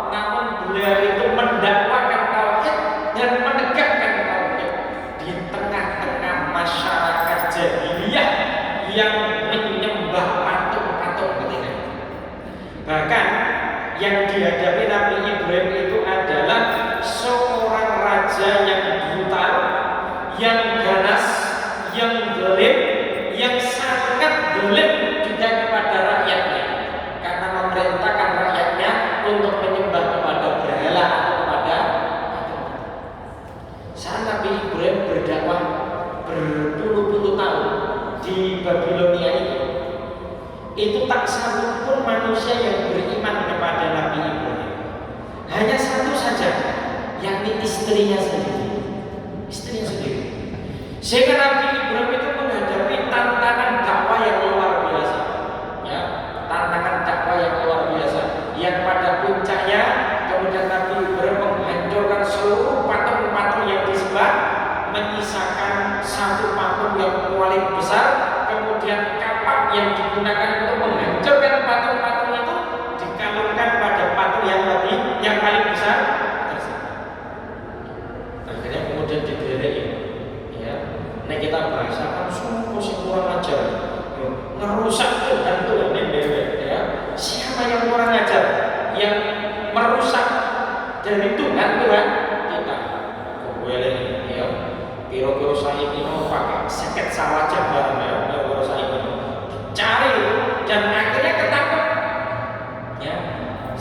namun beliau itu mendakwakan tauhid dan menegakkan tauhid di tengah-tengah masyarakat jahiliyah yang menyembah patung-patung ketika itu. Bahkan yang dihadapi Nabi Ibrahim itu adalah seorang raja yang brutal, yang ganas, yang zalim, yang sangat zalim juga kepada rakyatnya, karena memerintahkan rakyatnya untuk menyembah kepada berhala atau kepada patung. Saat Nabi Ibrahim berdakwah berpuluh-puluh tahun di Babilonia itu tak satu pun manusia yang beriman kepada Nabi Ibrahim. Hanya satu saja, yakni istrinya sendiri. Istrinya sendiri. Sehingga Nabi Ibrahim itu menghadapi tantangan dakwah yang luar biasa, ya, tantangan dakwah yang luar biasa, yang pada puncaknya kemudian Nabi Ibrahim menghancurkan seluruh patung-patung yang disembah, menyisakan satu patung yang paling besar, kemudian kapak yang digunakan untuk menghancurkan patung-patung itu dikalungkan pada patung yang paling besar tersebut. Akhirnya kemudian diderek, ya. Nah kita bahasakan sungguh kurang ajar, ngerusak Tuhan ini, ya. Siapa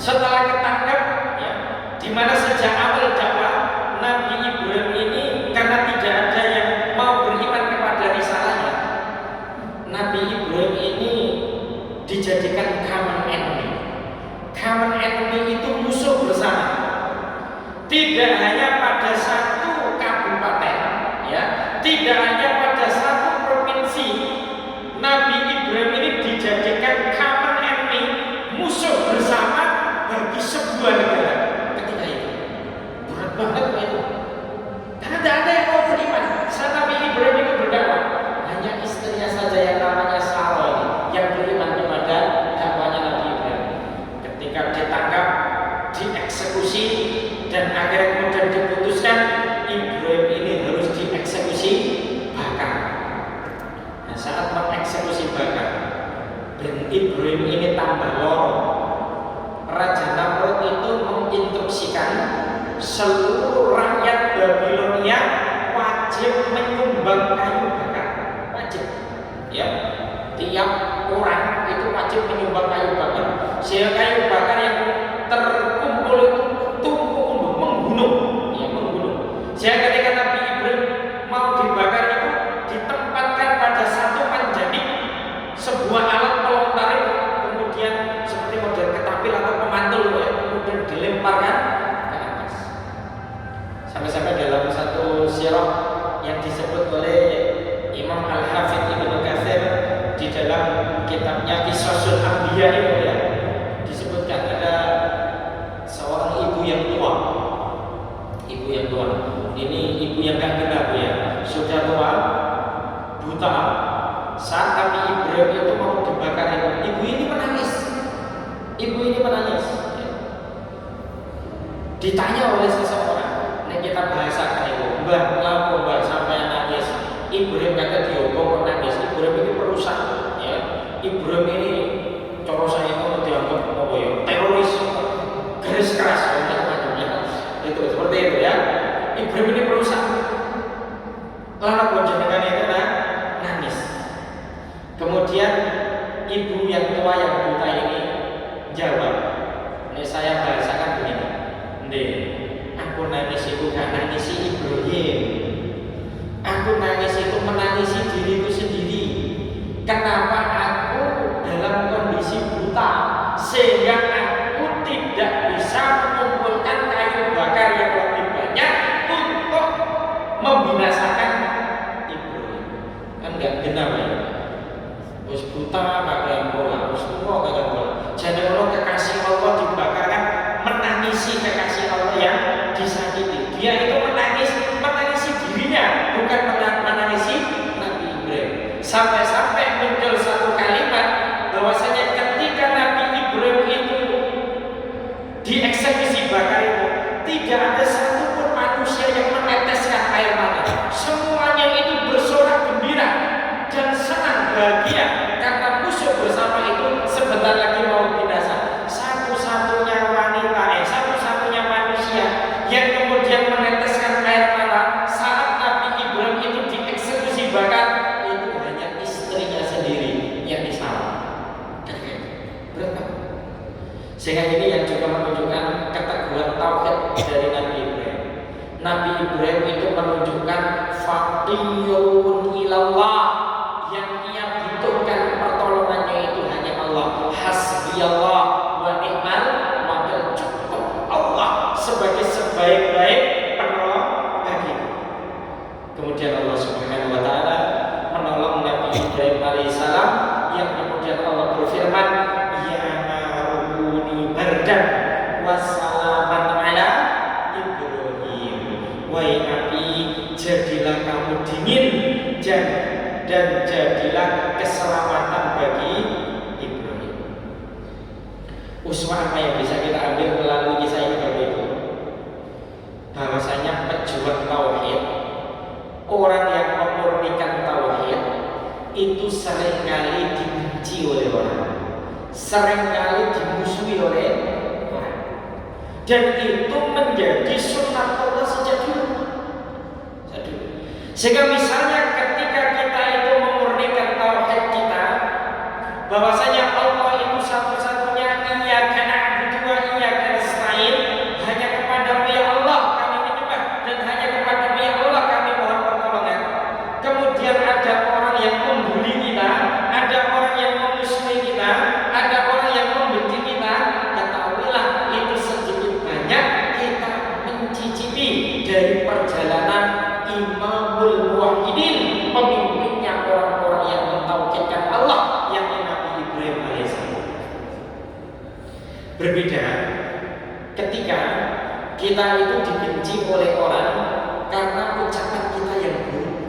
setelah ketangkep, ya, di mana sejak awal dakwah Nabi Ibrahim ini karena tidak ada yang mau beriman kepada risalahnya, Nabi Ibrahim ini dijadikan common enemy. Common enemy itu musuh bersama. Tidak hanya pada satu kabupaten, ya, tidak hanya pada satu provinsi. Nabi Ibrahim ini dijadikan common enemy, musuh bersama bagi sebuah negara. Ketika itu berat banget itu, karena tidak ada yang mau beriman. Saat Nabi Ibrahim itu berdakwah, hanya istrinya saja yang namanya Sarah ini yang beriman kepada dakwahnya Nabi Ibrahim. Ketika ditangkap, dieksekusi, dan akhirnya kemudian diputuskan Ibrahim ini harus dieksekusi bakar. Nah, saat mengeksekusi bakar, dan Ibrahim ini tambah loro. Raja Namrud itu menginstruksikan seluruh rakyat Babilonia wajib menyumbang kayu bakar. Wajib, ya, tiap orang itu wajib menyumbang kayu bakar. Sehingga kayu bakar yang terkumpul itu tumpuk membunuh, ya, membunuh. Sehingga ketika Nabi Ibrahim mau dibakar itu ditempatkan pada satu manjanik, sebuah alat pelontar itu, kemudian seperti model ketapil atau pemantul, ya, kemudian dilemparkan ke atas. Sampai-sampai dalam satu sirah yang disebut oleh Imam Al-Hafidh Ibnu Katsir di dalam kitabnya Qisasul Anbiya itu, ya, disebutkan ada seorang ibu yang tua. Ibu yang tua. Ini ibu yang gak kenal, ya, sudah tua, buta. Saat Nabi Ibrahim itu mau dibakar itu, ibu ini menangis. Ibu ini menangis, ya. Ditanya oleh seseorang, ini kita bahasakan itu, Mbak, lapo Mbak sampai nangis? Ibrahim kata diobong nangis. Ibrahim ini perusak, ya. Ibrahim ini cara saya itu dianggap apa ya, teroris, garis keras, macam-macamnya. Itu seperti itu, ya. Ibrahim ini perusak. Lalu jenengan itu nangis. Kemudian ibu yang tua yang buta ini jawab, ini saya bahasakan begini, Ndek, aku nangis itu gak nangisi Ibrahim. Aku nangis itu menangisi diriku sendiri. Kenapa aku dalam kondisi buta sehingga aku tidak bisa mengumpulkan kayu bakar yang lebih banyak untuk membinasakan Ibrahim. Kan gak genap, ya. Terus buta kagak bola, terus semua kagak bola. Jadi Allah kekasih Allah dibakarkan, menangisi kekasih Allah yang disakiti. Dia itu menangisi dirinya, bukan menangisi Nabi Ibrahim. Sampai-sampai muncul satu kalimat bahwasanya ketika Nabi Ibrahim itu dieksekusi bakar itu, tidak ada satupun manusia yang meneteskan air mata. Semuanya itu bersorak gembira dan senang bahagia karena musuh bersama itu sebentar lagi mau binasa. Satu-satunya manusia yang kemudian meneteskan air mata saat Nabi Ibrahim itu dieksekusi bakar itu hanya istrinya sendiri yang disalah. Berapa? Sehingga ini yang juga menunjukkan keteguhan tauhid dari Nabi Ibrahim. Nabi Ibrahim itu menunjukkan faqirun ilallah, yang ia butuhkan pertolongannya itu hanya Allah. Hasbiyallah wa ni'mal wakil, cukup Allah sebagai sebaik-baik penolong bagiku. Kemudian Allah Subhanahu wa taala menolong Nabi Ibrahim alaihissalam, yang kemudian Allah berfirman, ya naruni bardan wassalaman ala Ibrahim. Wahai api, jadilah kamu dingin dan jadilah keselamatan bagi Ibrahim. Uswah apa yang bisa kita ambil melalui kisah Ibrahim itu? Bahwasanya pejuang tauhid, orang yang memurnikan tauhid itu seringkali dibenci oleh orang, seringkali dimusuhi oleh orang, dan itu menjadi sunnah Allah sejak dulu. Sehingga misalnya ketika kita itu memurnikan tauhid kita, bahwasanya Allah itu satu-satunya, iyyaka na'budu wa Berbeda ketika kita itu dibenci oleh orang karena ucapan kita yang buruk,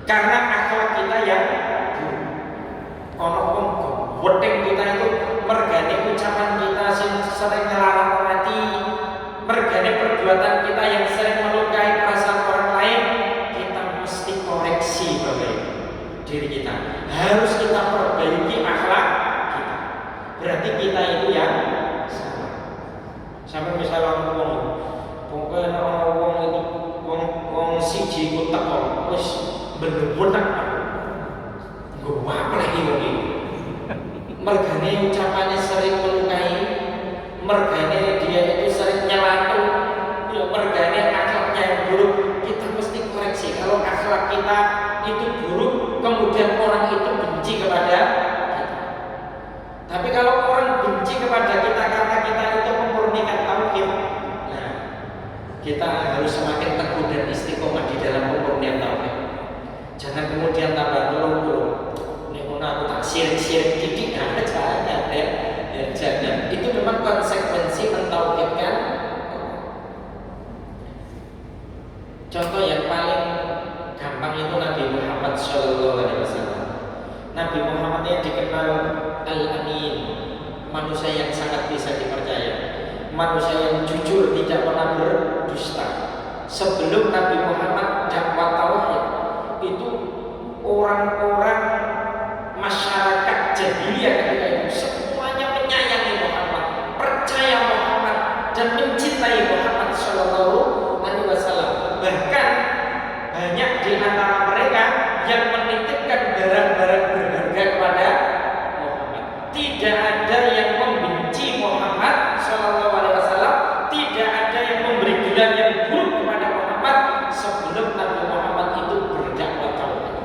karena akhlak kita yang buruk. Ono wong weting kita itu mergane ucapan kita sering ngelarang hati, mergane perbuatan kita yang sering melukai perasaan orang lain, kita mesti koreksi Bapak Ibu. Diri kita harus kita perbaiki akhlak kita. Berarti kita itu yang salah. Sampai misalnya ngomong, pokoknya orang itu wong siji ku teko wis bener-bener gue apa lagi wong iki. Mergane ucapannya sering melukai, mergane dia itu sering nyelatu, ya mergane akhlaknya yang buruk, kita mesti koreksi. Kalau akhlak kita itu buruk, kemudian orang itu benci kepada kita. Tapi kalau orang benci kepada kita karena kita itu memurnikan tauhid, nah kita harus semakin teguh dan istiqomah di dalam pemurnian tauhid. Jangan kemudian tambah tolong aku tak sirik-sirik didik, jangan ya, jangan. Itu memang konsekuensi mentauhidkan. Contoh yang paling gampang itu Nabi Muhammad SAW. Nabi Muhammad yang dikenal Al-Amin, manusia yang sangat bisa dipercaya, manusia yang jujur, tidak pernah berdusta. Sebelum Nabi Muhammad dakwah tauhid, itu orang-orang masyarakat jahiliyah ketika itu semuanya menyayangi Muhammad, percaya Muhammad dan mencintai Muhammad Shallallahu Alaihi Wasallam. Bahkan banyak di antara mereka yang menitipkan barang-barang berharga kepada Muhammad. Tidak ada yang membenci Muhammad Shallallahu Alaihi Wasallam, tidak ada yang memberi gelar yang buruk kepada Muhammad sebelum Nabi Muhammad itu berdakwah tauhid.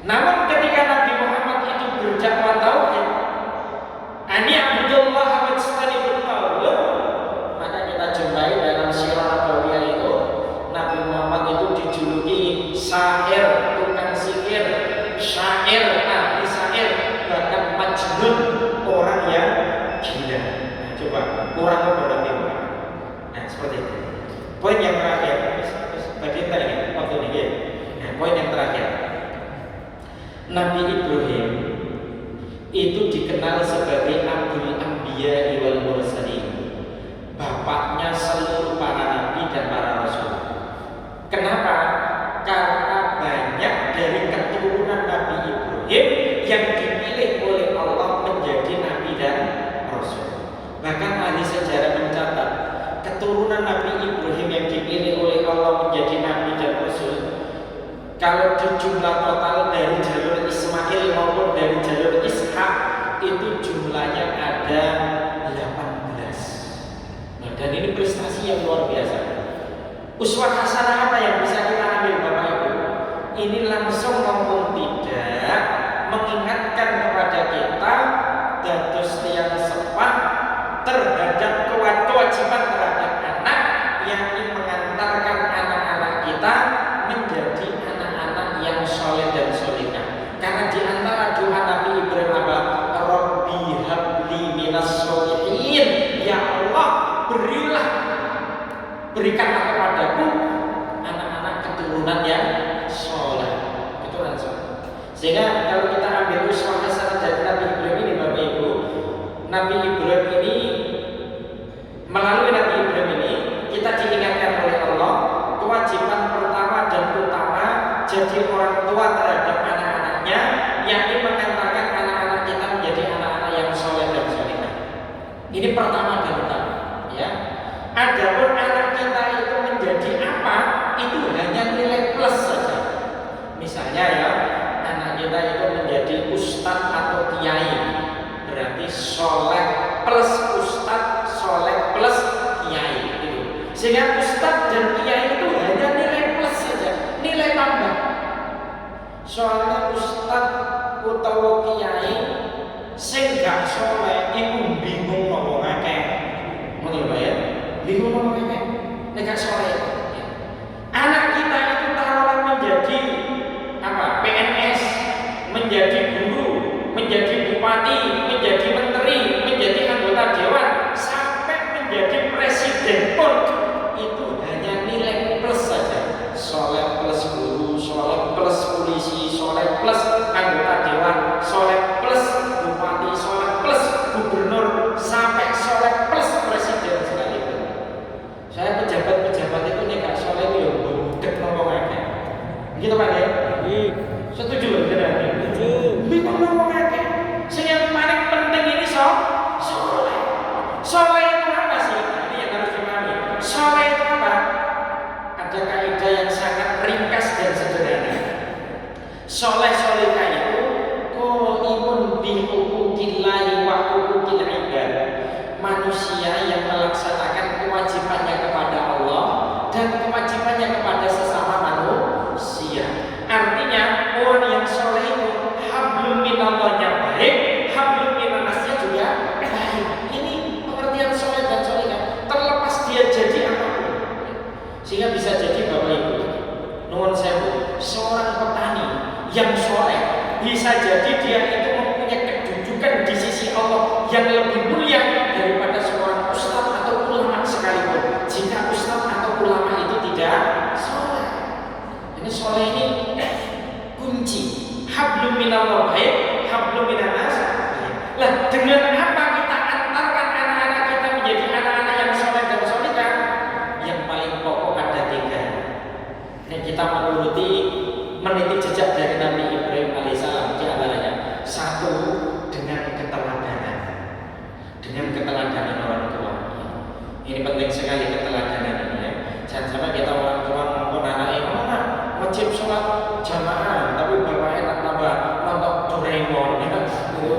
Namun ketika Nabi Muhammad itu berdakwah tauhid, ani abdullah wajtanibut taghut, maka kita jumpai dalam sirah nabawiyah itu Nabi Muhammad itu dijuluki syair, tukang sihir, syair, ahli syair, bahkan majnun, orang yang gila. Nah, coba kurang apa Nabi Muhammad? Nah, seperti itu. Poin yang terakhir, bagian tadi waktu ini. Nah, poin yang terakhir, Nabi Ibrahim itu dikenal sebagai Abul Anbiya wal Mursalin, bapaknya seluruh para nabi dan para rasul. Kenapa? Karena banyak dari keturunan Nabi Ibrahim yang dipilih oleh Allah menjadi nabi dan rasul. Bahkan ahli sejarah mencatat keturunan Nabi Ibrahim yang dipilih oleh Allah menjadi nabi dan rasul, kalau di jumlah total dari jalur Ismail maupun dari jalur Ishak itu jumlahnya ada 18. Nah, dan ini prestasi yang luar biasa. Uswah hasanah apa yang bisa kita ambil Bapak Ibu? Ini langsung maupun tidak mengingatkan kepada kita dados tiyang sepah terhadap kewajiban terhadap anak, yakni mengantarkan anak-anak kita menjadi yang soleh dan solehah. Karena di antara doa Nabi Ibrahim apa? Rabbi habli minas sholihin, ya Allah berikanlah kepadaku anak-anak keturunan yang soleh, keturunan soleh. Sehingga kalau kita ambil uswah hasanah dari Nabi Ibrahim ini Bapak Ibu, Nabi Ibrahim ini, melalui Nabi Ibrahim ini kita diingatkan oleh Allah kewajiban pertama dan utama jadi orang tua terhadap anak-anaknya, yakni mengantarkan anak-anak kita menjadi anak-anak yang soleh dan solehah. Ini pertama dan utama, ya. Adapun anak kita itu menjadi apa, itu hanya nilai plus saja. Misalnya ya, anak kita itu menjadi ustadz atau kiai, berarti soleh plus ustadz, soleh plus kiai. Gitu. Sehingga ustadz dan kiai itu hanya nilai plus saja, nilai tambah. Soalnya ustadz utawa kiai sing gak soleh iku bingung ngomong akeh. Ngono lho ya. Bingung ngomong akeh. Nek gak soleh. Anak kita itu taruhlah menjadi apa? PNS, menjadi guru, menjadi bupati, menjadi menteri, menjadi anggota dewan. Allah yang lebih mulia daripada seorang ustaz atau ulama sekalipun. Jika ustaz atau ulama itu tidak soleh. Ini soleh ini kunci. Hablum minallah baik, hablum minanas baik. Lah dengan apa kita antarkan anak-anak kita menjadi anak-anak yang soleh dan solehah? Yang paling pokok ada 3. Ini kita meniti jejak dari Nabi Ibrahim alaihissalam. Di antaranya 1, dengan keteladanan. Dengan keteladanan orang tua. Ini penting sekali keteladanan ini ya. Jangan sampai kita orang tua ngomong anaknya mana wajib sholat jamaah, tapi bapaknya tambah nonton Doraemon, ya kan?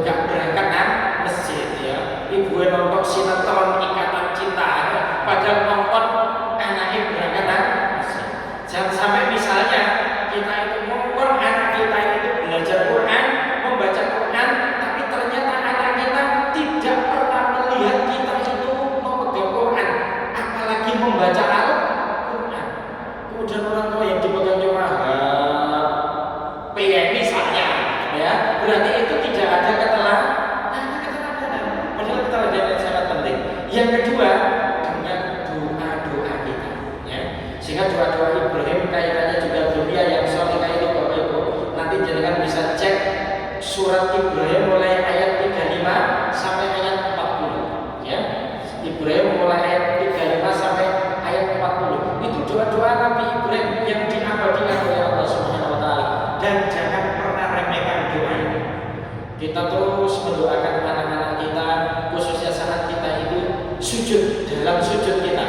Gak berangkat kan masjid ya. Ibu nonton sinetron Ikatan Cinta, ya? Padahal nonton anaknya berangkat kan masjid. Jangan sampai misalnya kita itu ngomong anak kita itu belajar Quran, membaca Quran, tapi ternyata anak kita tidak pernah melihat kita itu memegang Quran, apalagi membaca Al-Quran. Kemudian orang tua yang dipegang cuma PMI misalnya, ya berarti itu tidak ada keteladanan. Padahal keteladanan sangat penting. Yang kedua, dengan doa-doa kita, ya. Sehingga doa-doa Ibrahim kaitannya juga dunia yang soleh itu Bapak Ibu. Nanti jenengan bisa cek surat Ibrahim mulai ayat 35 sampai ayat 40, ya. Ibrahim mulai ayat 35 sampai ayat 40. Itu doa-doa Nabi Ibrahim yang diabadikan oleh Allah Subhanahu wa taala. Dan jangan pernah remehkan doa ini. Kita terus mendoakan anak-anak kita, khususnya saat kita itu sujud, dalam sujud kita.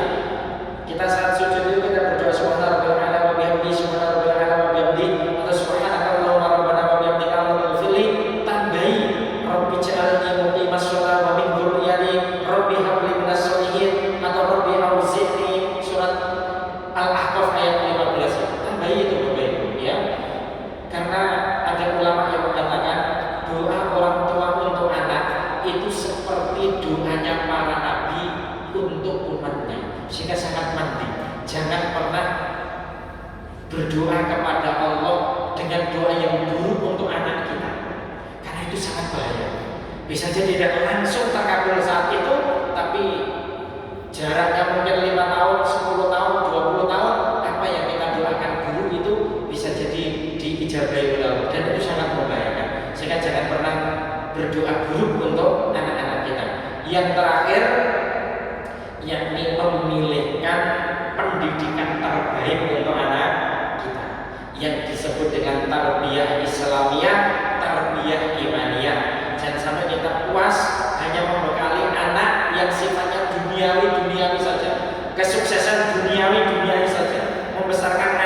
Kita saat sujud itu kita berdoa subhana rabbil a'la wa bihamdihi, subhana rabbil a'la wa bihamdihi, atau subhanakallahumma rabbana wa bihamdika Allahumma ighfirli, tambahi rabbi ij'alni muqimas shalah wa min dzurriyyati rabbi hab li minas sholihin, atau rabbi auzi'ni, surat Al-Ahqaf ayat 15. Tambahi itu Bapak Ibu, ya. Karena ada ulama yang mengatakan doa orang tua untuk anak itu seperti doanya para nabi untuk umatnya, sehingga sangat penting. Jangan pernah berdoa kepada Allah dengan doa yang buruk untuk anak kita, karena itu sangat bahaya. Bisa jadi tidak langsung terkabul saat itu, tapi jaraknya mungkin 5 tahun, 10 tahun, 20 tahun, apa yang kita doakan buruk itu bisa jadi diijabahi oleh Allah, dan itu sangat membahayakan. Sehingga jangan pernah berdoa buruk untuk anak-anak kita. Yang terakhir, yakni memilihkan pendidikan terbaik untuk anak kita, yang disebut dengan tarbiyah Islamiyah, tarbiyah imaniyah. Jangan sampai kita puas hanya membekali anak yang sifatnya duniawi saja, kesuksesan duniawi saja, membesarkan